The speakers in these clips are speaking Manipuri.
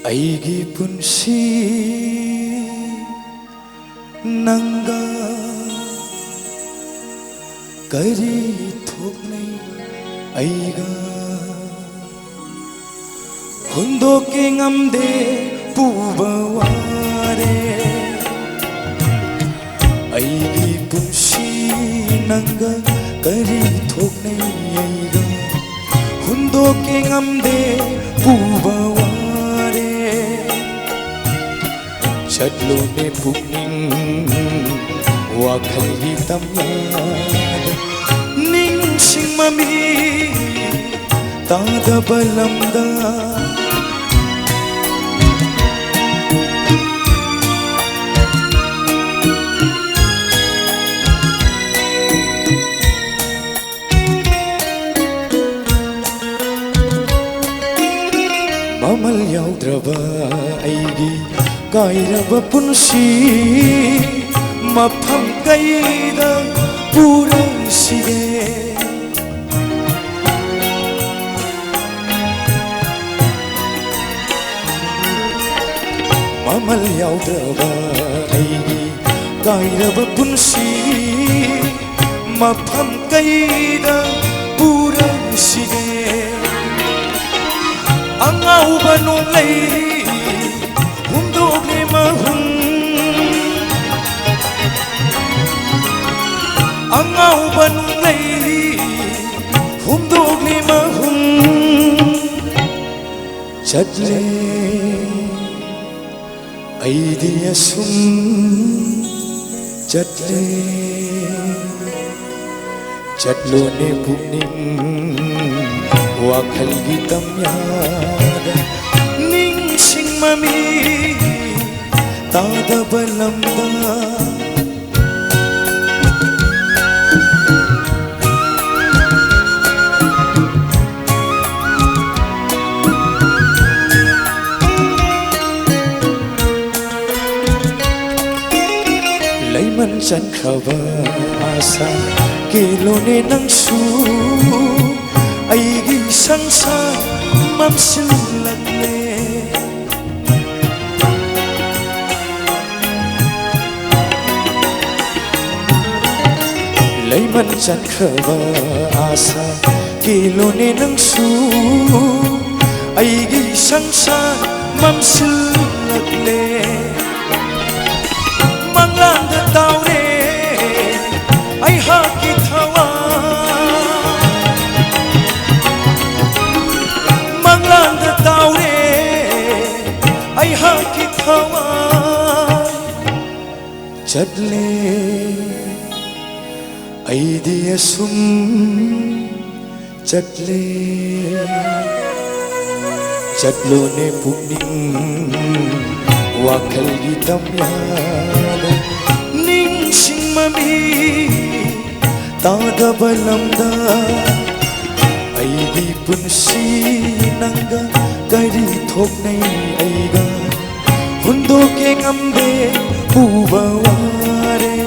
ꯑꯩꯒꯤ ꯄꯨꯟꯁꯤ ꯅꯪꯒ ꯀꯔꯤ ꯊꯣꯛꯅꯩ ꯑꯩꯒ ꯍꯨꯟꯗꯣꯛꯀꯦ ꯉꯝꯗꯦ ꯄꯨꯕ ꯋꯥꯔꯦ ꯑꯩꯒꯤ ꯄꯨꯟꯁꯤ ꯅꯪꯒ ꯀꯔꯤ ꯊꯣꯛꯅꯩ ꯑꯩꯒ ꯍꯨꯟꯗꯣꯛꯀꯦ ꯉꯝꯗꯦ ꯄꯨꯕ ꯋꯥꯔꯦ ꯆꯠꯂꯣꯅꯦ ꯄꯨꯛꯅꯤꯡ ꯋꯥꯈꯜꯒꯤ ꯇꯝꯌꯥꯗ ꯅꯤꯡꯁꯤꯡꯃꯃꯤ ꯇꯥꯗꯕ ꯂꯝꯗ ꯃꯃꯜ ꯌꯥꯎꯗ꯭ꯔꯕ ꯑꯩꯒꯤ ꯀꯥꯏꯔꯕ ꯄꯨꯟꯁꯤ ꯃꯐꯝ ꯀꯩꯗ ꯄꯨꯔꯁꯤꯒꯦ ꯃꯃꯜ ꯌꯥꯎꯗ꯭ꯔꯕ ꯑꯩꯒꯤ ꯀꯥꯏꯔꯕ ꯄꯨꯟꯁꯤ ꯃꯐꯝ ꯀꯩꯗ ꯄꯨꯔꯁꯤꯒꯦ ꯑꯉꯥꯎꯕ ꯅꯣꯡꯂꯩ ꯍꯨꯝꯗꯣꯛꯂꯦ ꯃꯍꯨꯝ ꯑꯉꯥꯎꯕ ꯅꯣꯡꯂꯩ ꯍꯨꯝꯗꯣꯛꯂꯦ ꯃꯍꯨꯝ ꯆꯠꯂꯦ ꯑꯩꯗꯤ ꯑꯁꯨꯝ ꯆꯠꯂꯦ ꯆꯠꯂꯣꯅꯦ ꯄꯨꯛꯅꯤꯡ ꯋꯥꯈꯜꯒꯤ ꯇꯝꯌꯥꯗ ꯅꯤꯡꯁꯤꯡꯃꯃꯤ ꯇꯥꯗꯕ ꯂꯝꯗ ꯂꯩꯃꯟ ꯆꯟꯈ꯭ꯔꯕ ꯑꯁꯥ ꯀꯦꯂꯣꯅꯦ ꯅꯪꯁꯨ ꯑꯩꯒꯤ ꯁꯪꯁꯥꯔ ꯃꯝꯁꯤꯜꯂꯛꯂꯦ ꯂꯩꯃꯟ ꯆꯟꯈ꯭ꯔꯕ ꯑꯁꯥ ꯀꯦꯂꯣꯅꯦ ꯅꯪꯁꯨ ꯑꯩꯒꯤ ꯁꯪꯁꯥꯔ ꯃꯝꯁꯤꯜꯂꯛꯂꯦ ꯃꯪꯂꯥꯟꯗ ꯇꯥꯎꯔꯦ ꯑꯩꯍꯥꯛꯀꯤ ꯃꯪꯂꯥꯟꯗ ꯇꯥꯎꯔꯦ ꯑꯩꯍꯥꯛꯀꯤ ꯊꯋꯥꯏ ꯆꯠꯂꯦ ꯑꯩꯗꯤ ꯑꯁꯨꯝ ꯆꯠꯂꯦ ꯆꯠꯂꯣꯅꯦ ꯄꯨꯛꯅꯤꯡ ꯋꯥꯈꯜꯒꯤ ꯇꯝꯌꯥꯗ ꯅꯤꯡꯁꯤꯡꯃꯃꯤ ꯇꯥꯗꯕ ꯂꯝꯗ ꯑꯩꯒꯤ ꯄꯨꯟꯁꯤ ꯅꯪꯒ ꯀꯔꯤ ꯊꯣꯛꯅꯩ ꯑꯩꯒ ꯍꯨꯟꯗꯣꯛꯀꯦ ꯉꯝꯗꯦ ꯄꯨꯕ ꯋꯥꯔꯦ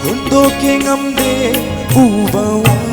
ꯍꯨꯟꯗꯣꯛꯀꯦ ꯉꯝꯗꯦ ꯄꯨꯕ ꯋꯥꯔꯦ